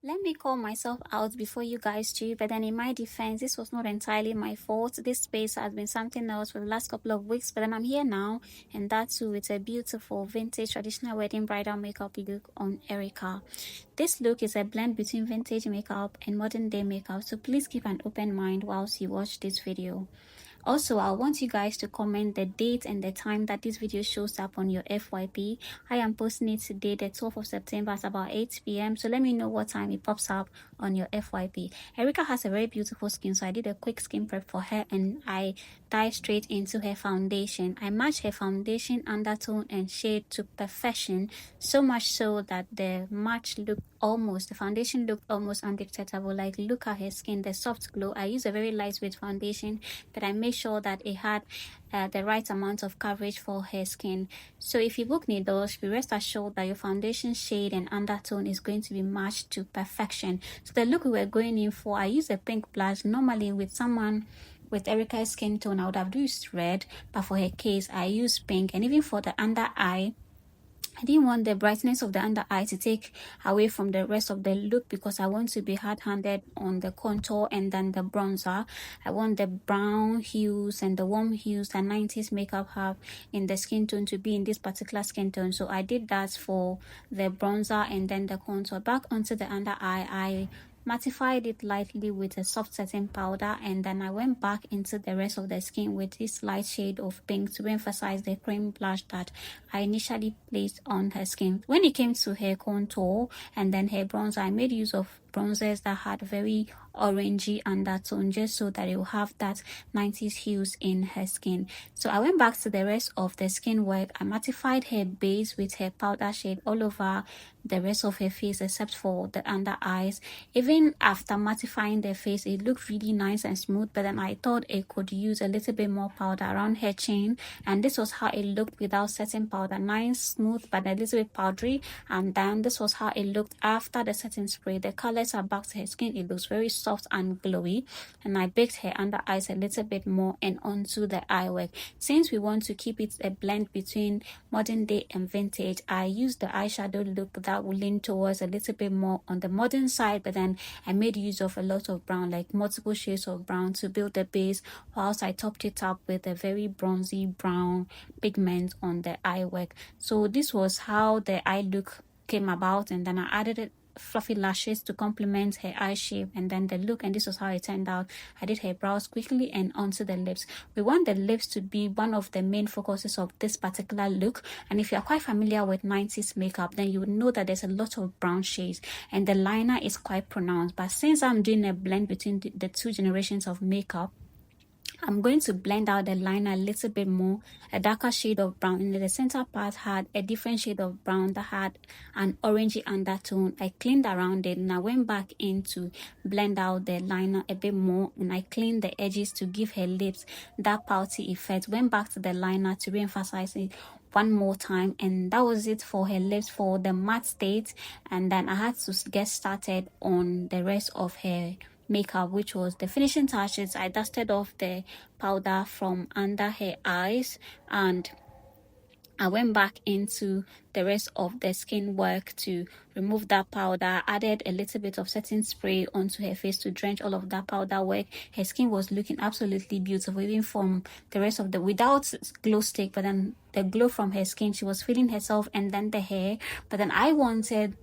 Let me call myself out before you guys do, but then in my defense, this was not entirely my fault. This space has been something else for the last couple of weeks, but then I'm here now, and that too with a beautiful vintage traditional wedding bridal makeup look on Erica. This look is a blend between vintage makeup and modern day makeup, so please keep an open mind whilst you watch this video. Also, I want you guys to comment the date and the time that this video shows up on your FYP. I am posting it today, the 12th of September at about 8 p.m. So let me know what time it pops up on your FYP. Erica has a very beautiful skin, so I did a quick skin prep for her and I dived straight into her foundation. I matched her foundation, undertone, and shade to perfection, so much so that the foundation looked almost undetectable. Like, look at her skin, the soft glow. I used a very lightweight foundation, but I made sure that it had the right amount of coverage for her skin. So if you book needles, be rest assured that your foundation shade and undertone is going to be matched to perfection. So the look we were going in for, I used a pink blush. Normally with someone with Erica's skin tone, I would have used red, but for her case, I used pink. And even for the under eye, I didn't want the brightness of the under eye to take away from the rest of the look because I want to be hard-handed on the contour and then the bronzer. I want the brown hues and the warm hues that 90s makeup have in the skin tone to be in this particular skin tone. So I did that for the bronzer and then the contour. Back onto the under eye, I mattified it lightly with a soft setting powder, and then I went back into the rest of the skin with this light shade of pink to emphasize the cream blush that I initially placed on her skin. When it came to her contour and then her bronzer, I made use of bronzers that had very orangey undertone just so that it will have that 90s hues in her skin. So I went back to the rest of the skin work. I mattified her base with her powder shade all over the rest of her face except for the under eyes. Even after mattifying the face, it looked really nice and smooth, but then I thought it could use a little bit more powder around her chin, and this was how it looked without setting powder. Nice, smooth, but a little bit powdery. And then this was how it looked after the setting spray. The colors are back to her skin. It looks very soft and glowy, and I baked her under eyes a little bit more and onto the eye work. Since we want to keep it a blend between modern day and vintage, I used the eyeshadow look that will lean towards a little bit more on the modern side, but then I made use of a lot of brown, like multiple shades of brown, to build the base, whilst I topped it up with a very bronzy brown pigment on the eye work. So this was how the eye look came about, and then I added fluffy lashes to complement her eye shape and then the look, and this was how it turned out. I did her brows quickly and onto the lips. We want the lips to be one of the main focuses of this particular look, and if you are quite familiar with 90s makeup, then you would know that there's a lot of brown shades and the liner is quite pronounced. But since I'm doing a blend between the two generations of makeup, I'm going to blend out the liner a little bit more. A darker shade of brown in the center part had a different shade of brown that had an orangey undertone. I cleaned around it and I went back in to blend out the liner a bit more, and I cleaned the edges to give her lips that pouty effect. Went back to the liner to re-emphasize it one more time, and that was it for her lips for the matte state. And then I had to get started on the rest of her makeup, which was the finishing touches. I dusted off the powder from under her eyes and I went back into the rest of the skin work to remove that powder, added a little bit of setting spray onto her face to drench all of that powder work. Her skin was looking absolutely beautiful, even from the rest of the, without glow stick, but then the glow from her skin, she was feeling herself, and then the hair. But then I wanted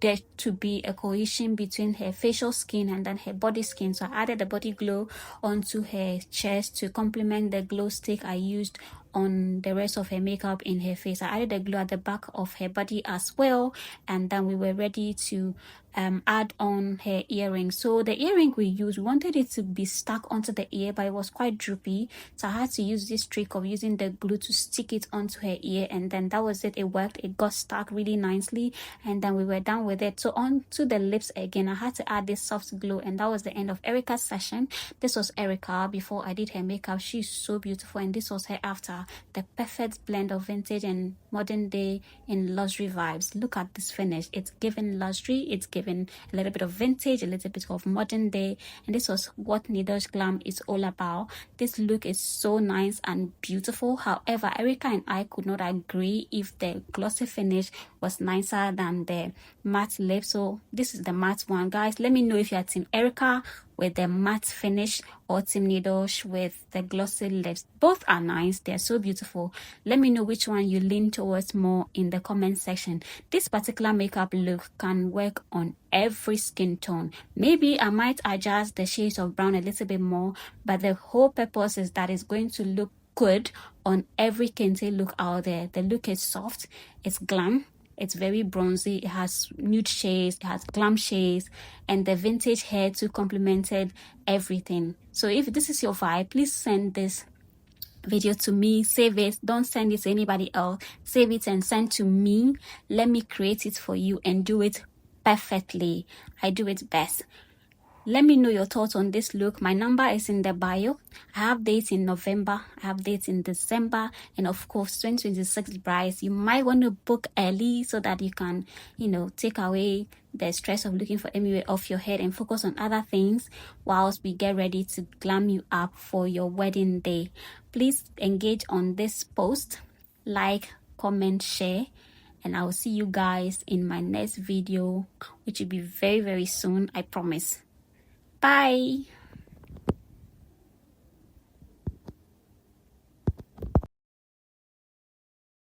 there to be a cohesion between her facial skin and then her body skin, so I added the body glow onto her chest to complement the glow stick I used on the rest of her makeup in her face. I added the glue at the back of her body as well, and then we were ready to add on her earrings. So the earring we used, we wanted it to be stuck onto the ear, but it was quite droopy, so I had to use this trick of using the glue to stick it onto her ear, and then that was it. It worked. It got stuck really nicely, and then we were done with it. So onto the lips again, I had to add this soft glue, and that was the end of Erica's session. This was Erica before I did her makeup. She's so beautiful, and this was her after. Erica, the perfect blend of vintage and modern day in luxury vibes. Look at this finish. It's giving luxury, it's giving a little bit of vintage, a little bit of modern day, and this was what Needles Glam is all about. This look is so nice and beautiful. However, Erica and I could not agree if the glossy finish was nicer than the matte lip. So this is the matte one, guys. Let me know if you are Team Erica with the matte finish or Team Needles with the glossy lips. Both are nice. They're so beautiful. Let me know which one you lean towards more in the comment section. This particular makeup look can work on every skin tone. Maybe I might adjust the shades of brown a little bit more, but the whole purpose is that it's going to look good on every kente look out there. The look is soft, it's glam, it's very bronzy, it has nude shades, it has glam shades, and the vintage hair too complemented everything. So if this is your vibe, please send this video to me, save it, don't send it to anybody else, save it and send to me. Let me create it for you and do it perfectly. I do it best. Let me know your thoughts on this look. My number is in the bio. I have dates in November, I have dates in December, and of course 2026 brides. You might want to book early so that you can, take away the stress of looking for MUA off your head and focus on other things whilst we get ready to glam you up for your wedding day. Please engage on this post, like, comment, share, and I will see you guys in my next video, which will be very, very soon, I promise. Bye.